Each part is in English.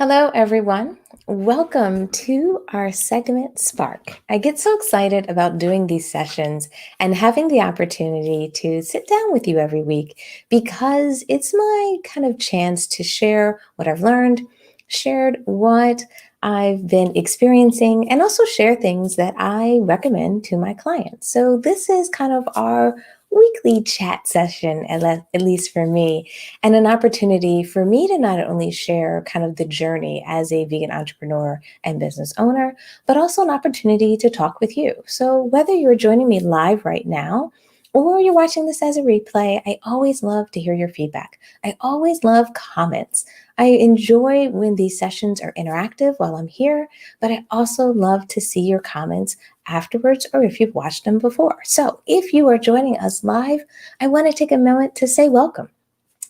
Hello, everyone. Welcome to our segment Spark. I get so excited about doing these sessions and having the opportunity to sit down with you every week because it's my kind of chance to share what I've learned, shared what I've been experiencing, and also share things that I recommend to my clients. So, this is kind of our weekly chat session, at least for me, and an opportunity for me to not only share kind of the journey as a vegan entrepreneur and business owner, but also an opportunity to talk with you. So, whether you're joining me live right now or you're watching this as a replay, I always love to hear your feedback. I always love comments. I enjoy when these sessions are interactive while I'm here, but I also love to see your comments afterwards or if you've watched them before. So, if you are joining us live, I want to take a moment to say welcome.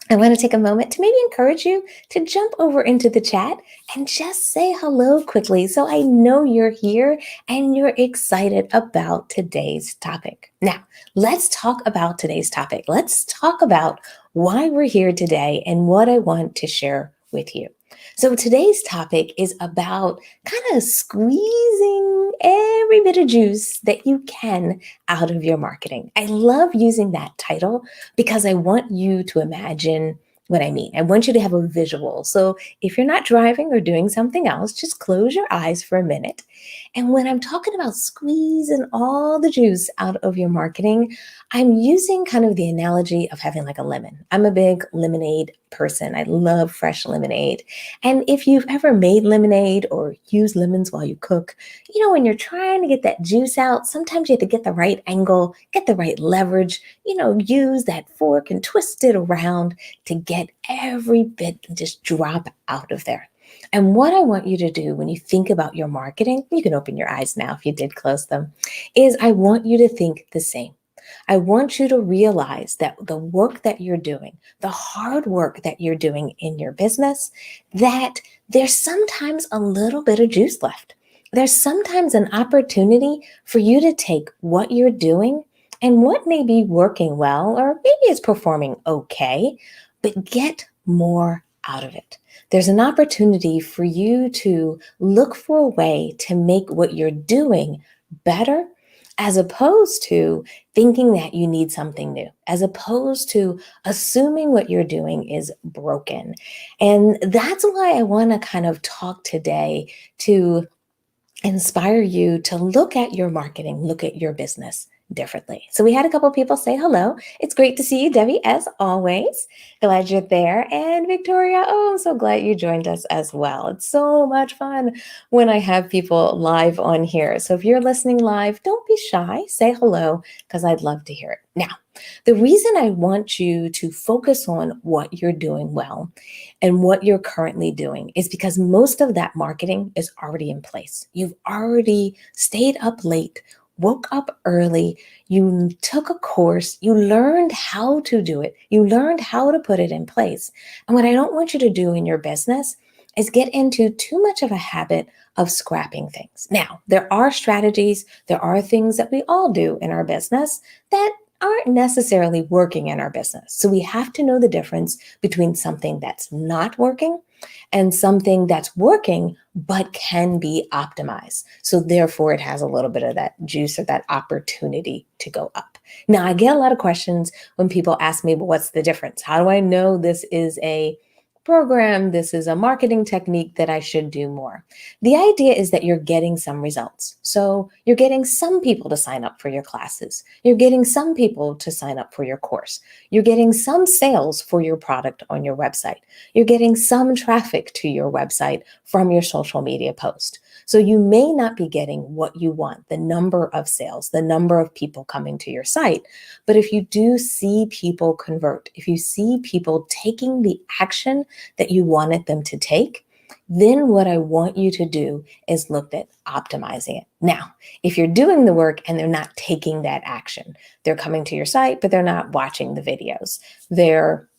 I want to take a moment to maybe encourage you to jump over into the chat and just say hello quickly so I know you're here and you're excited about today's topic. Now, let's talk about today's topic. Let's talk about why we're here today and what I want to share with you. So, today's topic is about kind of squeezing every bit of juice that you can out of your marketing. I love using that title because I want you to imagine what I mean. I want you to have a visual. So if you're not driving or doing something else, just close your eyes for a minute. And when I'm talking about squeezing all the juice out of your marketing, I'm using kind of the analogy of having like a lemon. I'm a big lemonade person. I love fresh lemonade. And if you've ever made lemonade or used lemons while you cook, when you're trying to get that juice out, sometimes you have to get the right angle, get the right leverage, use that fork and twist it around to get every bit just drop out of there. And what I want you to do when you think about your marketing, you can open your eyes now if you did close them, is I want you to think the same. I want you to realize that the work that you're doing, the hard work that you're doing in your business, that there's sometimes a little bit of juice left. There's sometimes an opportunity for you to take what you're doing and what may be working well, or maybe it's performing okay, but get more out of it. There's an opportunity for you to look for a way to make what you're doing better, as opposed to thinking that you need something new, as opposed to assuming what you're doing is broken. And that's why I want to kind of talk today to inspire you to look at your marketing, look at your business differently. So we had a couple people say hello. It's great to see you, Debbie, as always. Glad you're there. And Victoria, oh, I'm so glad you joined us as well. It's so much fun when I have people live on here. So if you're listening live, don't be shy. Say hello because I'd love to hear it. Now, the reason I want you to focus on what you're doing well and what you're currently doing is because most of that marketing is already in place. You've already stayed up late, woke up early, you took a course, you learned how to do it, you learned how to put it in place. And what I don't want you to do in your business is get into too much of a habit of scrapping things. Now, there are strategies, there are things that we all do in our business that aren't necessarily working in our business. So we have to know the difference between something that's not working and something that's working but can be optimized. So therefore, it has a little bit of that juice or that opportunity to go up. Now, I get a lot of questions when people ask me, well, what's the difference? How do I know this is a program, this is a marketing technique that I should do more? The idea is that you're getting some results. So you're getting some people to sign up for your classes. You're getting some people to sign up for your course. You're getting some sales for your product on your website. You're getting some traffic to your website from your social media post. So you may not be getting what you want, the number of sales, the number of people coming to your site. But if you do see people convert, if you see people taking the action that you wanted them to take, then what I want you to do is look at optimizing it. Now, if you're doing the work and they're not taking that action, they're coming to your site, but they're not watching the videos. They're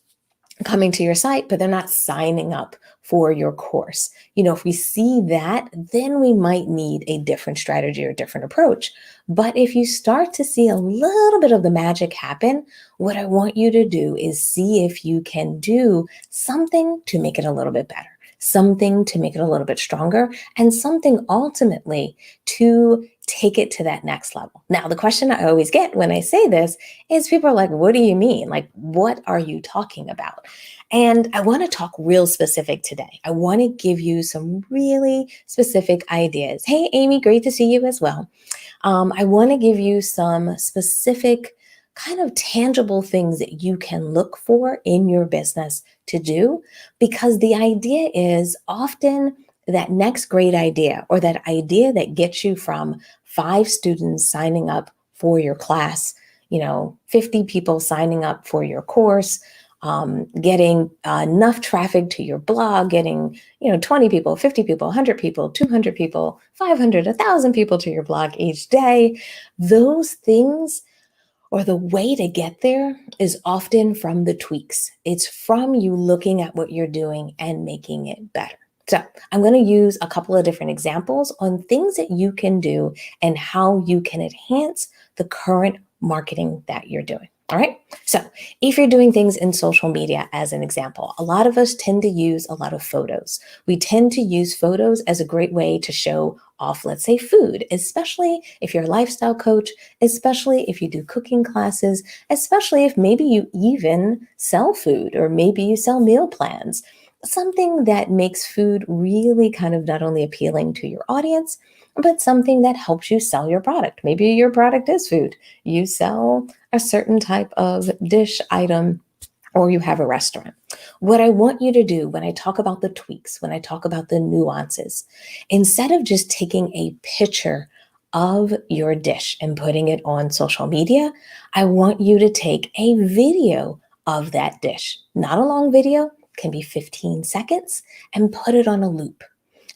coming to your site, but they're not signing up for your course. If we see that, then we might need a different strategy or a different approach. But if you start to see a little bit of the magic happen, what I want you to do is see if you can do something to make it a little bit better. something to make it a little bit stronger, and something ultimately to take it to that next level. Now, the question I always get when I say this is people are like, what do you mean? Like, what are you talking about? And I want to talk real specific today. I want to give you some really specific ideas. Hey, Amy, great to see you as well. I want to give you some specific, kind of tangible things that you can look for in your business to do, because the idea is often that next great idea or that idea that gets you from 5 students signing up for your class, 50 people signing up for your course, getting enough traffic to your blog, getting 20 people, 50 people, 100 people, 200 people, 500, 1,000 people to your blog each day. Those things, or the way to get there, is often from the tweaks. It's from you looking at what you're doing and making it better. So I'm going to use a couple of different examples on things that you can do and how you can enhance the current marketing that you're doing. All right. So if you're doing things in social media, as an example, a lot of us tend to use a lot of photos. We tend to use photos as a great way to show off, let's say, food, especially if you're a lifestyle coach, especially if you do cooking classes, especially if maybe you even sell food or maybe you sell meal plans, something that makes food really kind of not only appealing to your audience, but something that helps you sell your product. Maybe your product is food. You sell a certain type of dish item, or you have a restaurant. What I want you to do when I talk about the tweaks, when I talk about the nuances, instead of just taking a picture of your dish and putting it on social media, I want you to take a video of that dish. Not a long video, can be 15 seconds, and put it on a loop.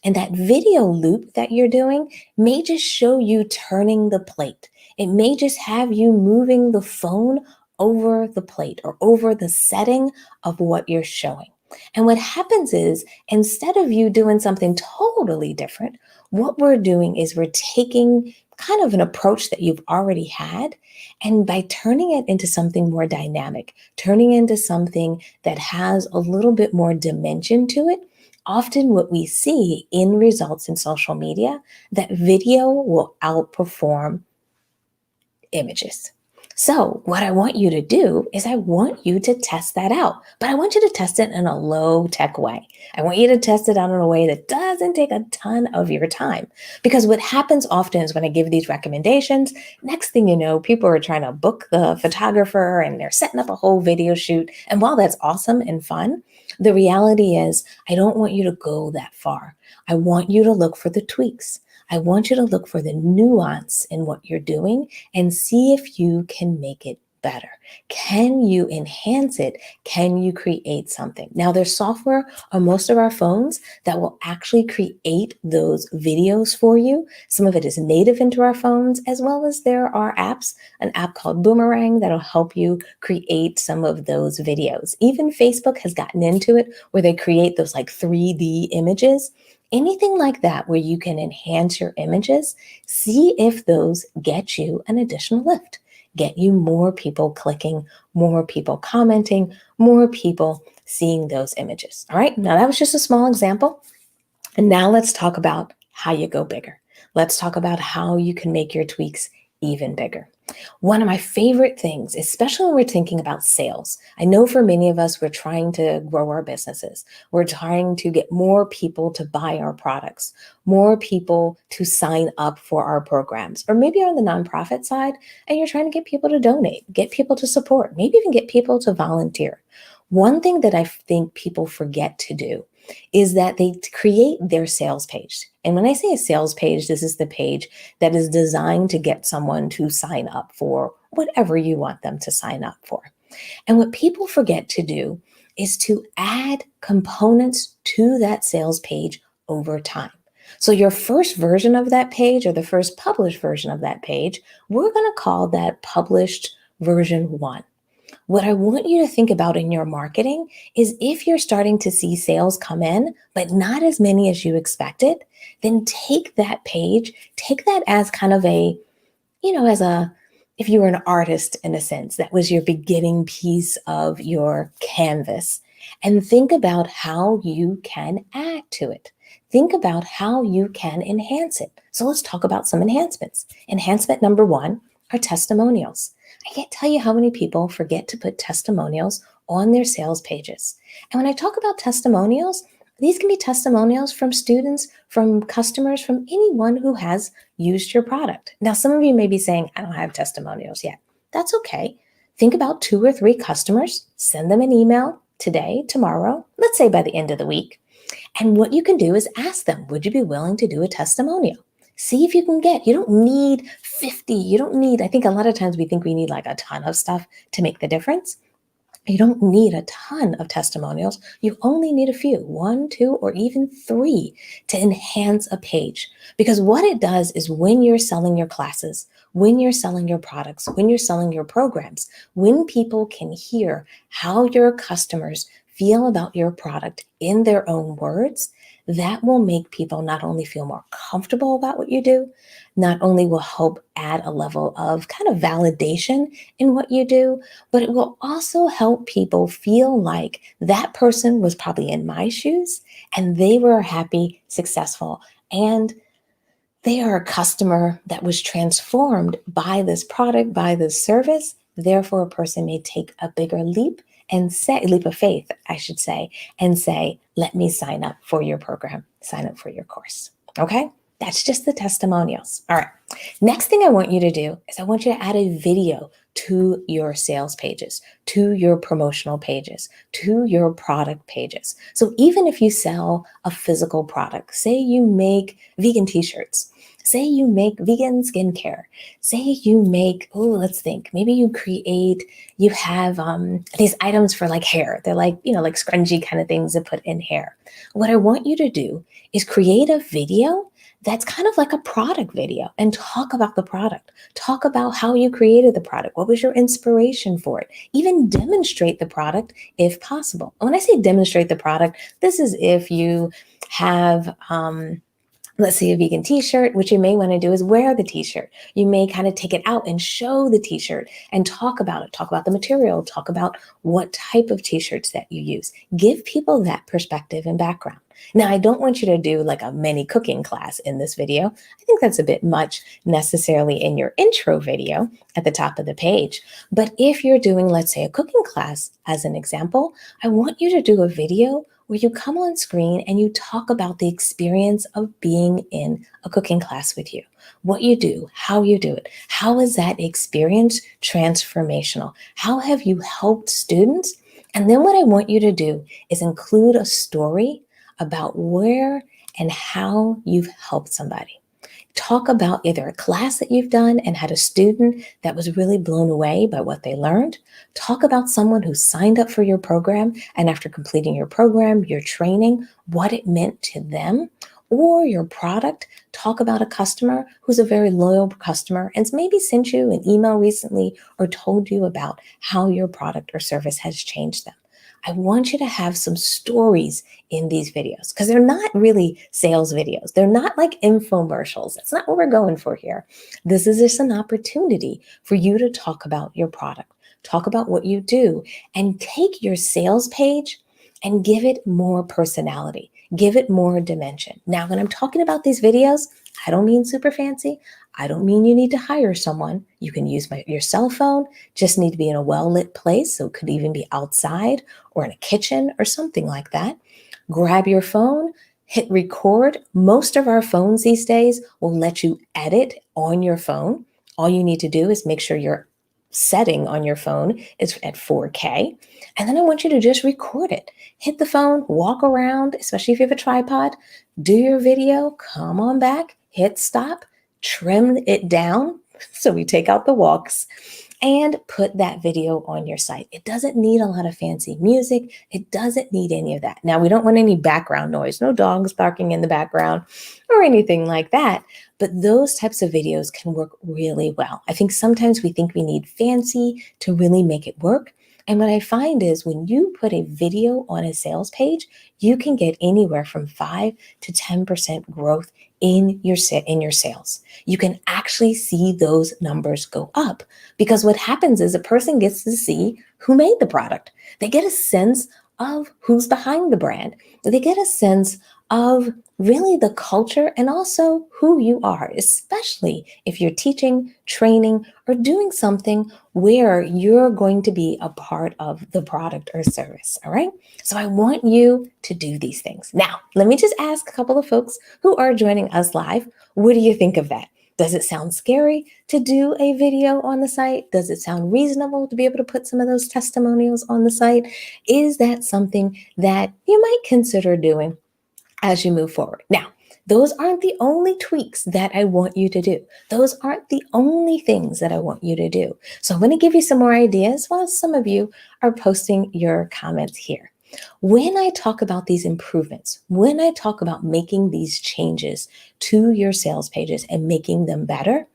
And that video loop that you're doing may just show you turning the plate. It may just have you moving the phone over the plate or over the setting of what you're showing. And what happens is, instead of you doing something totally different, what we're doing is we're taking kind of an approach that you've already had, and by turning it into something more dynamic, turning it into something that has a little bit more dimension to it, often what we see in results in social media, that video will outperform images. So what I want you to do is I want you to test that out, but I want you to test it in a low tech way. I want you to test it out in a way that doesn't take a ton of your time, because what happens often is when I give these recommendations, next thing you know, people are trying to book the photographer and they're setting up a whole video shoot. And while that's awesome and fun, the reality is I don't want you to go that far. I want you to look for the tweaks. I want you to look for the nuance in what you're doing and see if you can make it better. Can you enhance it? Can you create something? Now, there's software on most of our phones that will actually create those videos for you. Some of it is native into our phones, as well as there are apps, an app called Boomerang that'll help you create some of those videos. Even Facebook has gotten into it where they create those like 3D images. Anything like that where you can enhance your images, see if those get you an additional lift, get you more people clicking, more people commenting, more people seeing those images. All right, now that was just a small example. And now let's talk about how you go bigger. Let's talk about how you can make your tweaks even bigger. One of my favorite things, especially when we're thinking about sales, I know for many of us, we're trying to grow our businesses. We're trying to get more people to buy our products, more people to sign up for our programs, or maybe you're on the nonprofit side and you're trying to get people to donate, get people to support, maybe even get people to volunteer. One thing that I think people forget to do is that they create their sales page. And when I say a sales page, this is the page that is designed to get someone to sign up for whatever you want them to sign up for. And what people forget to do is to add components to that sales page over time. So your first version of that page, or the first published version of that page, we're going to call that published version 1. What I want you to think about in your marketing is, if you're starting to see sales come in, but not as many as you expected, then take that page, take that as kind of a, if you were an artist in a sense, that was your beginning piece of your canvas. and think about how you can add to it. Think about how you can enhance it. So let's talk about some enhancements. Enhancement number one are testimonials. I can't tell you how many people forget to put testimonials on their sales pages. And when I talk about testimonials, these can be testimonials from students, from customers, from anyone who has used your product. Now, some of you may be saying, I don't have testimonials yet. That's okay. Think about 2 or 3 customers, send them an email today, tomorrow, let's say by the end of the week. And what you can do is ask them, would you be willing to do a testimonial? See if you can get, you don't need 50. You don't need, I think a lot of times we think we need like a ton of stuff to make the difference. You don't need a ton of testimonials. You only need a few, 1, 2, or even 3 to enhance a page. Because what it does is when you're selling your classes, when you're selling your products, when you're selling your programs, when people can hear how your customers feel about your product in their own words, that will make people not only feel more comfortable about what you do, not only will help add a level of kind of validation in what you do, but it will also help people feel like that person was probably in my shoes and they were happy, successful, and they are a customer that was transformed by this product, by this service. Therefore, a person may take a bigger leap and say, leap of faith, I should say, and say, let me sign up for your program, sign up for your course. Okay? That's just the testimonials. All right. Next thing I want you to do is I want you to add a video to your sales pages, to your promotional pages, to your product pages. So even if you sell a physical product, say you make vegan t-shirts, say you make vegan skincare, say you make, oh, let's think, maybe you have these items for like hair. They're like, like scrunchie kind of things to put in hair. What I want you to do is create a video that's kind of like a product video and talk about the product. Talk about how you created the product. What was your inspiration for it? Even demonstrate the product if possible. And when I say demonstrate the product, this is if you have, let's say a vegan t-shirt, what you may want to do is wear the t-shirt. You may kind of take it out and show the t-shirt and talk about it, talk about the material, talk about what type of t-shirts that you use. Give people that perspective and background. Now, I don't want you to do like a mini cooking class in this video. I think that's a bit much necessarily in your intro video at the top of the page. But if you're doing, let's say, a cooking class as an example, I want you to do a video where you come on screen and you talk about the experience of being in a cooking class with you, what you do, how you do it. How is that experience transformational? How have you helped students? And then what I want you to do is include a story about where and how you've helped somebody. Talk about either a class that you've done and had a student that was really blown away by what they learned. Talk about someone who signed up for your program and after completing your program, your training, what it meant to them. Or your product, talk about a customer who's a very loyal customer and maybe sent you an email recently or told you about how your product or service has changed them. I want you to have some stories in these videos because they're not really sales videos. They're not like infomercials. That's not what we're going for here. This is just an opportunity for you to talk about your product, talk about what you do, and take your sales page and give it more personality, give it more dimension. Now, when I'm talking about these videos, I don't mean super fancy. I don't mean you need to hire someone. You can use your cell phone, just need to be in a well-lit place. So it could even be outside or in a kitchen or something like that. Grab your phone, hit record. Most of our phones these days will let you edit on your phone. All you need to do is make sure your setting on your phone is at 4K. And then I want you to just record it. Hit the phone, walk around, especially if you have a tripod, do your video, come on back, hit stop, trim it down. So we take out the walks and put that video on your site. It doesn't need a lot of fancy music. It doesn't need any of that. Now, we don't want any background noise, no dogs barking in the background or anything like that. But those types of videos can work really well. I think sometimes we think we need fancy to really make it work. And what I find is when you put a video on a sales page, you can get anywhere from 5 to 10% growth in your sales. You can actually see those numbers go up because what happens is a person gets to see who made the product. They get a sense of who's behind the brand. They get a sense of really the culture and also who you are, especially if you're teaching, training, or doing something where you're going to be a part of the product or service. All right. So I want you to do these things. Now, let me just ask a couple of folks who are joining us live. What do you think of that? Does it sound scary to do a video on the site? Does it sound reasonable to be able to put some of those testimonials on the site? Is that something that you might consider doing as you move forward? Now, those aren't the only tweaks that I want you to do. Those aren't the only things that I want you to do. So I'm going to give you some more ideas while some of you are posting your comments here. When I talk about these improvements, when I talk about making these changes to your sales pages and making them better,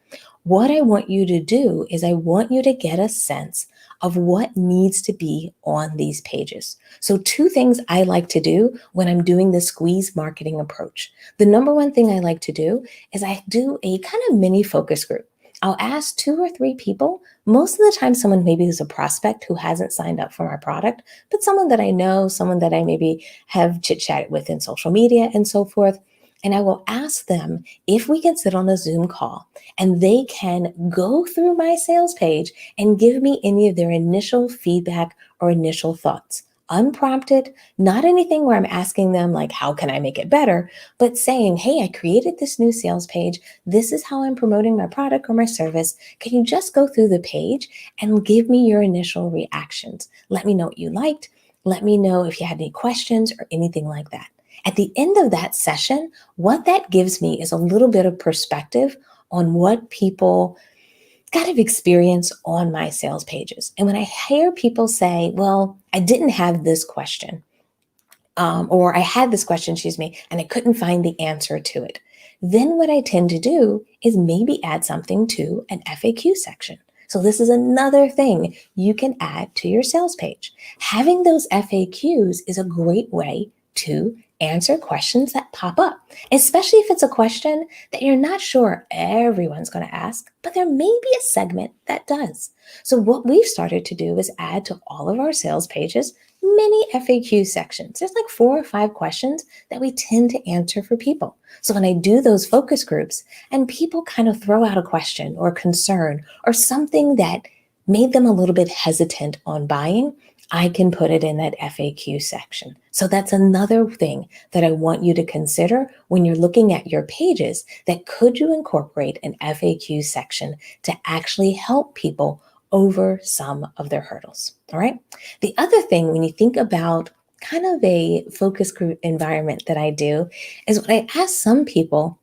what I want you to do is I want you to get a sense of what needs to be on these pages. So, two things I like to do when I'm doing the squeeze marketing approach. The number one thing I like to do is I do a kind of mini focus group. I'll ask 2 or 3 people, most of the time, someone maybe who's a prospect who hasn't signed up for my product, but someone that I know, someone that I maybe have chit chatted with in social media and so forth. And I will ask them if we can sit on a Zoom call and they can go through my sales page and give me any of their initial feedback or initial thoughts. Unprompted, not anything where I'm asking them, like, how can I make it better? But saying, hey, I created this new sales page. This is how I'm promoting my product or my service. Can you just go through the page and give me your initial reactions? Let me know what you liked. Let me know if you had any questions or anything like that. At the end of that session, what that gives me is a little bit of perspective on what people kind of experience on my sales pages. And when I hear people say, well, I didn't have this question, or I had this question, excuse me, and I couldn't find the answer to it, then what I tend to do is maybe add something to an FAQ section. So this is another thing you can add to your sales page. Having those FAQs is a great way to answer questions that pop up, especially if it's a question that you're not sure everyone's going to ask, but there may be a segment that does. So what we've started to do is add to all of our sales pages many FAQ sections. There's like 4 or 5 questions that we tend to answer for people. So when I do those focus groups and people kind of throw out a question or concern or something that made them a little bit hesitant on buying, I can put it in that FAQ section. So that's another thing that I want you to consider when you're looking at your pages, that could you incorporate an FAQ section to actually help people over some of their hurdles. All right. The other thing, when you think about kind of a focus group environment that I do, is what I ask some people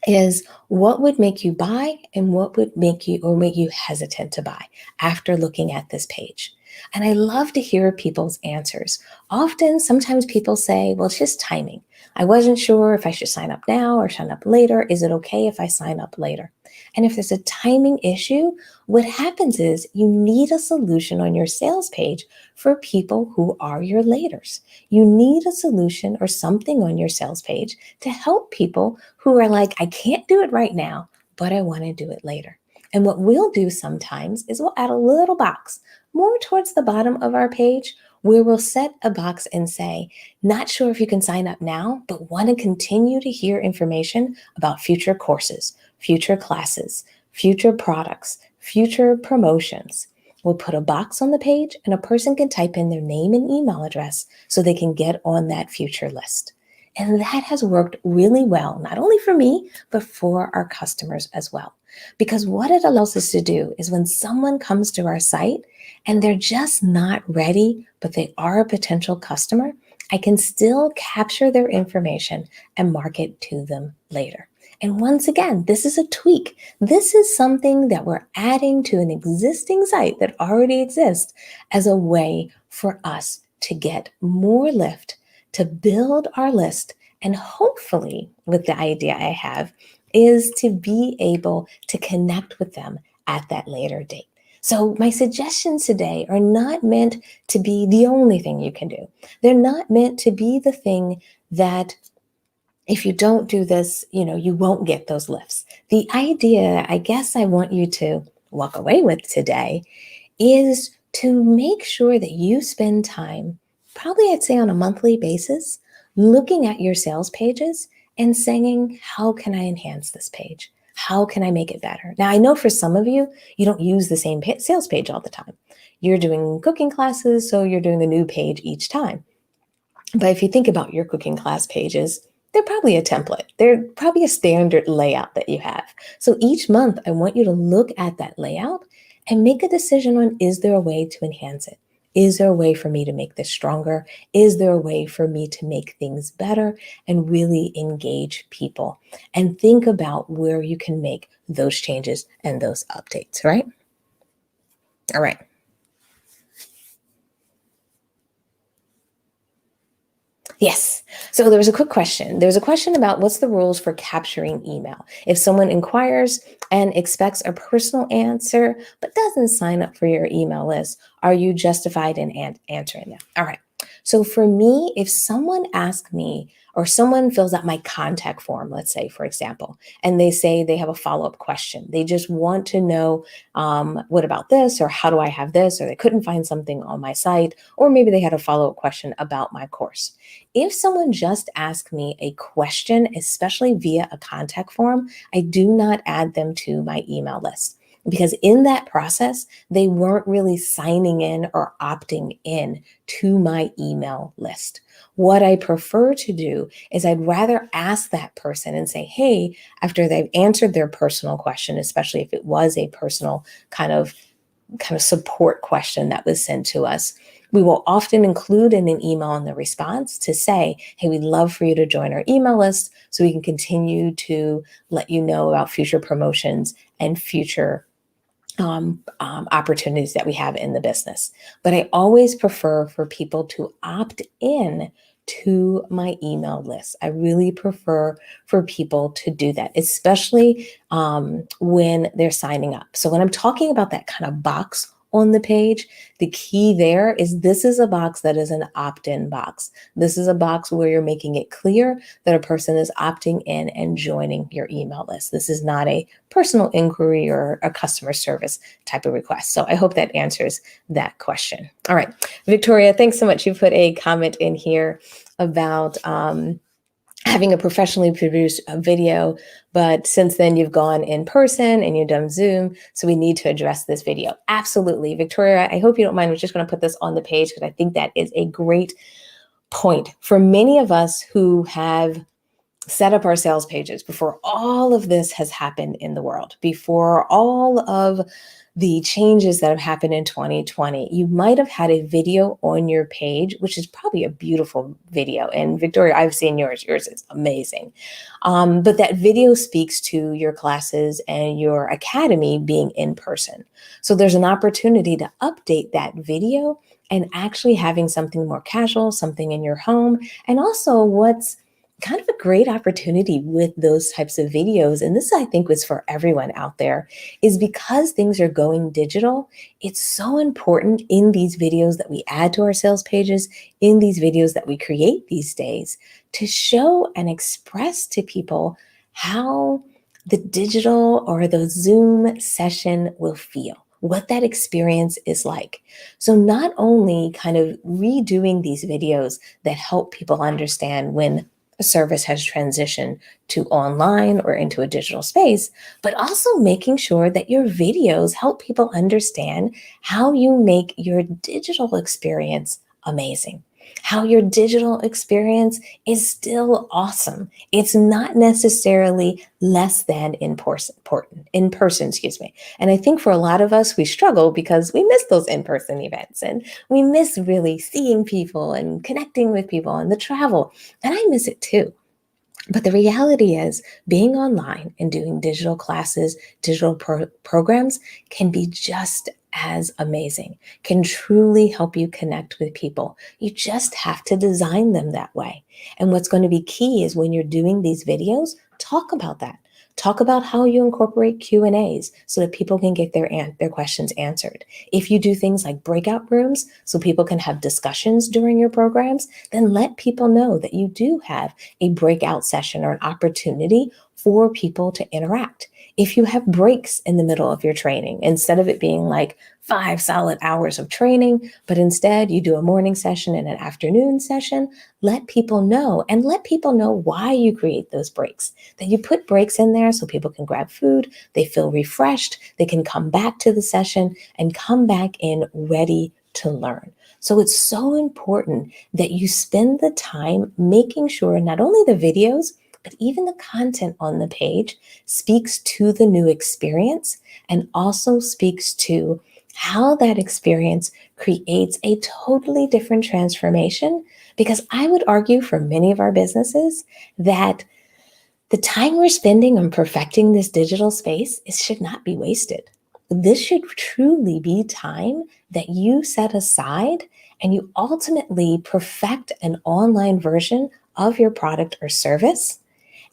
is, what would make you buy and what would make you hesitant to buy after looking at this page? And I love to hear people's answers. Often, sometimes people say, well, it's just timing. I wasn't sure if I should sign up now or sign up later. Is it okay if I sign up later? And if there's a timing issue, what happens is you need a solution on your sales page for people who are your laters. You need a solution or something on your sales page to help people who are like, I can't do it right now, but I want to do it later. And what we'll do sometimes is we'll add a little box more towards the bottom of our page, where we'll set a box and say, not sure if you can sign up now, but want to continue to hear information about future courses, future classes, future products, future promotions. We'll put a box on the page and a person can type in their name and email address so they can get on that future list. And that has worked really well, not only for me, but for our customers as well. Because what it allows us to do is, when someone comes to our site and they're just not ready, but they are a potential customer, I can still capture their information and market to them later. And once again, this is a tweak. This is something that we're adding to an existing site that already exists as a way for us to get more lift, to build our list, and hopefully, with the idea I have, is to be able to connect with them at that later date. So my suggestions today are not meant to be the only thing you can do. They're not meant to be the thing that, if you don't do this, you won't get those lifts. The idea, I guess, I want you to walk away with today is to make sure that you spend time probably I'd say on a monthly basis, looking at your sales pages and saying, how can I enhance this page? How can I make it better? Now, I know for some of you, you don't use the same sales page all the time. You're doing cooking classes, so you're doing a new page each time. But if you think about your cooking class pages, they're probably a template. They're probably a standard layout that you have. So each month, I want you to look at that layout and make a decision on, is there a way to enhance it? Is there a way for me to make this stronger? Is there a way for me to make things better and really engage people? And think about where you can make those changes and those updates, right? All right. Yes. So there was a quick question. There was a question about what's the rules for capturing email. If someone inquires and expects a personal answer, but doesn't sign up for your email list, are you justified in answering them? All right. So for me, if someone asks me or someone fills out my contact form, let's say, for example, and they say they have a follow-up question, they just want to know, what about this, or how do I have this, or they couldn't find something on my site, or maybe they had a follow-up question about my course. If someone just asks me a question, especially via a contact form, I do not add them to my email list because in that process, they weren't really signing in or opting in to my email list. What I prefer to do is I'd rather ask that person and say, hey, after they've answered their personal question, especially if it was a personal kind of support question that was sent to us, we will often include in an email in the response to say, hey, we'd love for you to join our email list so we can continue to let you know about future promotions and future opportunities that we have in the business. But I always prefer for people to opt in to my email list. I really prefer for people to do that, especially when they're signing up. So when I'm talking about that kind of box on the page, the key there is this is a box that is an opt-in box. This is a box where you're making it clear that a person is opting in and joining your email list. This is not a personal inquiry or a customer service type of request. So I hope that answers that question. All right, Victoria, thanks so much. You put a comment in here about having a professionally produced video, but since then you've gone in person and you've done Zoom, so we need to address this video. Absolutely. Victoria, I hope you don't mind. We're just going to put this on the page because I think that is a great point. For many of us who have set up our sales pages before all of this has happened in the world, before all of the changes that have happened in 2020, you might have had a video on your page, which is probably a beautiful video. And Victoria, I've seen yours. Yours is amazing. But that video speaks to your classes and your academy being in person. So there's an opportunity to update that video and actually having something more casual, something in your home, and also what's kind of a great opportunity with those types of videos, and this I think was for everyone out there, is because things are going digital, it's so important in these videos that we add to our sales pages, in these videos that we create these days, to show and express to people how the digital or the Zoom session will feel, what that experience is like. So not only kind of redoing these videos that help people understand when a service has transitioned to online or into a digital space, but also making sure that your videos help people understand how you make your digital experience amazing, how your digital experience is still awesome. It's not necessarily less than in person, excuse me. And I think for a lot of us, we struggle because we miss those in-person events and we miss really seeing people and connecting with people and the travel. And I miss it too. But the reality is being online and doing digital classes, digital programs can be just as amazing, can truly help you connect with people. You just have to design them that way. And what's going to be key is when you're doing these videos, talk about that. Talk about how you incorporate Q&As so that people can get their questions answered. If you do things like breakout rooms so people can have discussions during your programs, then let people know that you do have a breakout session or an opportunity for people to interact. If you have breaks in the middle of your training, instead of it being like 5 solid hours of training, but instead you do a morning session and an afternoon session, let people know, and let people know why you create those breaks. That you put breaks in there so people can grab food, they feel refreshed, they can come back to the session and come back in ready to learn. So it's so important that you spend the time making sure not only the videos, but even the content on the page speaks to the new experience and also speaks to how that experience creates a totally different transformation. Because I would argue for many of our businesses that the time we're spending on perfecting this digital space should not be wasted. This should truly be time that you set aside and you ultimately perfect an online version of your product or service.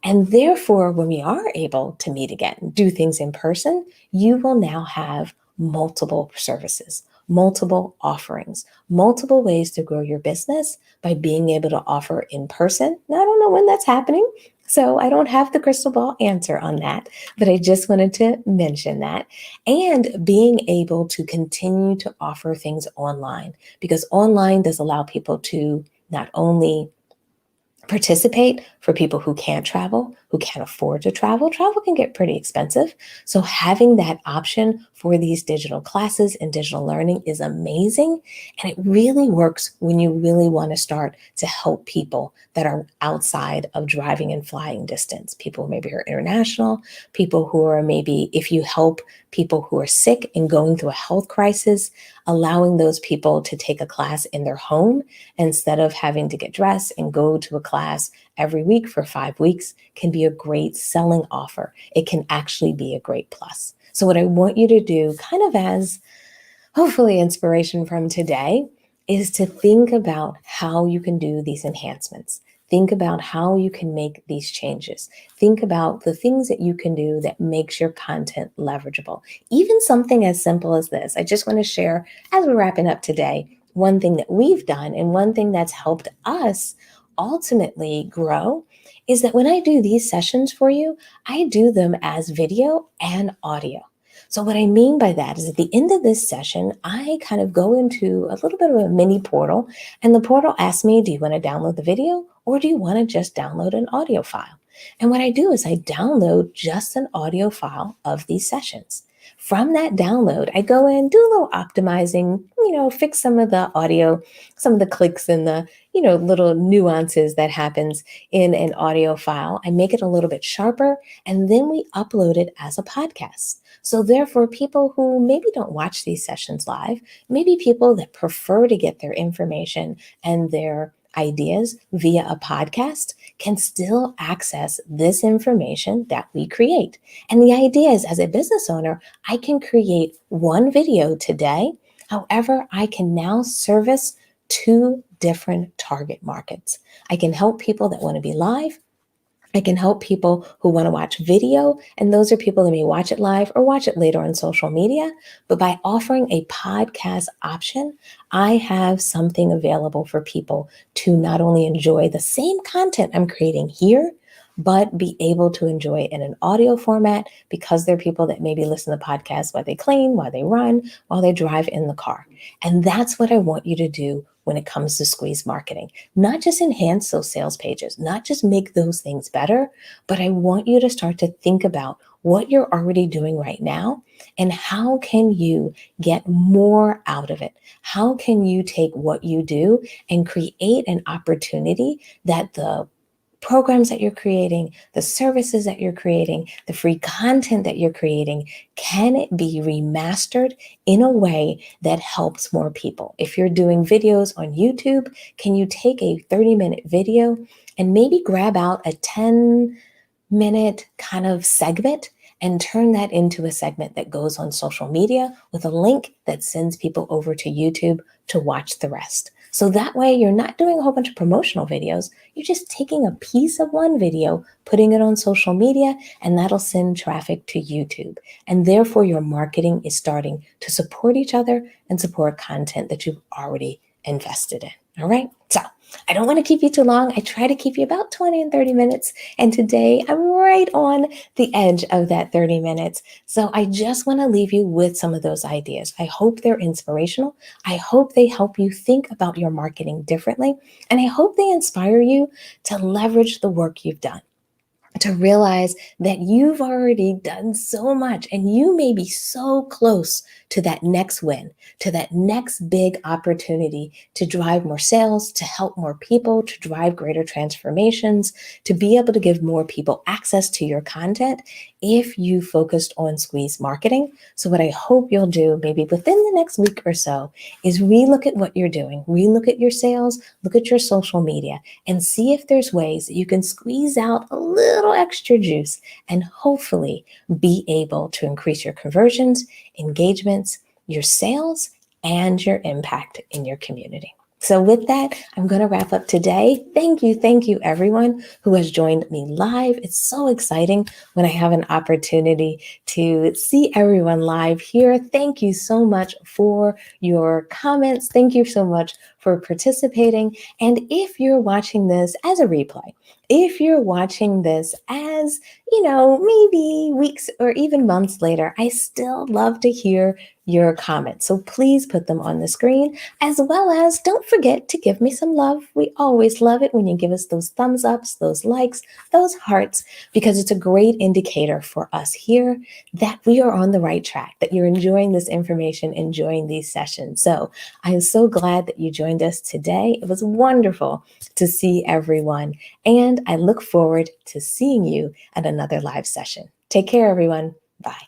And therefore, when we are able to meet again, do things in person, you will now have multiple services, multiple offerings, multiple ways to grow your business by being able to offer in person. Now, I don't know when that's happening, so I don't have the crystal ball answer on that, but I just wanted to mention that. And being able to continue to offer things online, because online does allow people to not only participate for people who can't travel, who can't afford to travel. Travel can get pretty expensive. So having that option for these digital classes and digital learning is amazing. And it really works when you really want to start to help people that are outside of driving and flying distance. People who maybe are international, people who are maybe, if you help people who are sick and going through a health crisis, allowing those people to take a class in their home instead of having to get dressed and go to a class every week for 5 weeks can be a great selling offer. It can actually be a great plus. So what I want you to do, kind of as hopefully inspiration from today, is to think about how you can do these enhancements. Think about how you can make these changes. Think about the things that you can do that makes your content leverageable. Even something as simple as this. I just want to share, as we're wrapping up today, one thing that we've done and one thing that's helped us ultimately grow is that when I do these sessions for you, I do them as video and audio. So what I mean by that is at the end of this session, I kind of go into a little bit of a mini portal, and the portal asks me, do you want to download the video or do you want to just download an audio file? And what I do is I download just an audio file of these sessions. From that download, I go in, do a little optimizing, fix some of the audio, some of the clicks and the, little nuances that happens in an audio file. I make it a little bit sharper, and then we upload it as a podcast. So therefore, people who maybe don't watch these sessions live, maybe people that prefer to get their information and their ideas via a podcast can still access this information that we create. And the idea is, as a business owner, I can create one video today. However, I can now service 2 different target markets. I can help people that want to be live. I can help people who want to watch video, and those are people that may watch it live or watch it later on social media. But by offering a podcast option, I have something available for people to not only enjoy the same content I'm creating here, but be able to enjoy it in an audio format, because there are people that maybe listen to podcasts while they clean, while they run, while they drive in the car. And that's what I want you to do when it comes to squeeze marketing. Not just enhance those sales pages, not just make those things better, but I want you to start to think about what you're already doing right now and how can you get more out of it? How can you take what you do and create an opportunity that the programs that you're creating, the services that you're creating, the free content that you're creating, can it be remastered in a way that helps more people? If you're doing videos on YouTube, can you take a 30-minute video and maybe grab out a 10-minute kind of segment and turn that into a segment that goes on social media with a link that sends people over to YouTube to watch the rest? So that way you're not doing a whole bunch of promotional videos. You're just taking a piece of one video, putting it on social media, and that'll send traffic to YouTube. And therefore your marketing is starting to support each other and support content that you've already invested in. All right. So I don't want to keep you too long. I try to keep you about 20 and 30 minutes. And today I'm right on the edge of that 30 minutes. So I just want to leave you with some of those ideas. I hope they're inspirational. I hope they help you think about your marketing differently. And I hope they inspire you to leverage the work you've done, to realize that you've already done so much and you may be so close to that next win, to that next big opportunity to drive more sales, to help more people, to drive greater transformations, to be able to give more people access to your content if you focused on squeeze marketing. So what I hope you'll do maybe within the next week or so is relook at what you're doing, relook at your sales, look at your social media, and see if there's ways that you can squeeze out a little extra juice and hopefully be able to increase your conversions, engagements, your sales, and your impact in your community. So with that, I'm going to wrap up today. Thank you everyone who has joined me live. It's so exciting when I have an opportunity to see everyone live here. Thank you so much for your comments. Thank you so much for participating. And if you're watching this as a replay, if you're watching this as, maybe weeks or even months later, I still love to hear your comments. So please put them on the screen, as well as don't forget to give me some love. We always love it when you give us those thumbs ups, those likes, those hearts, because it's a great indicator for us here that we are on the right track, that you're enjoying this information, enjoying these sessions. So I am so glad that you joined us today. It was wonderful to see everyone, and I look forward to seeing you at another live session. Take care, everyone. Bye.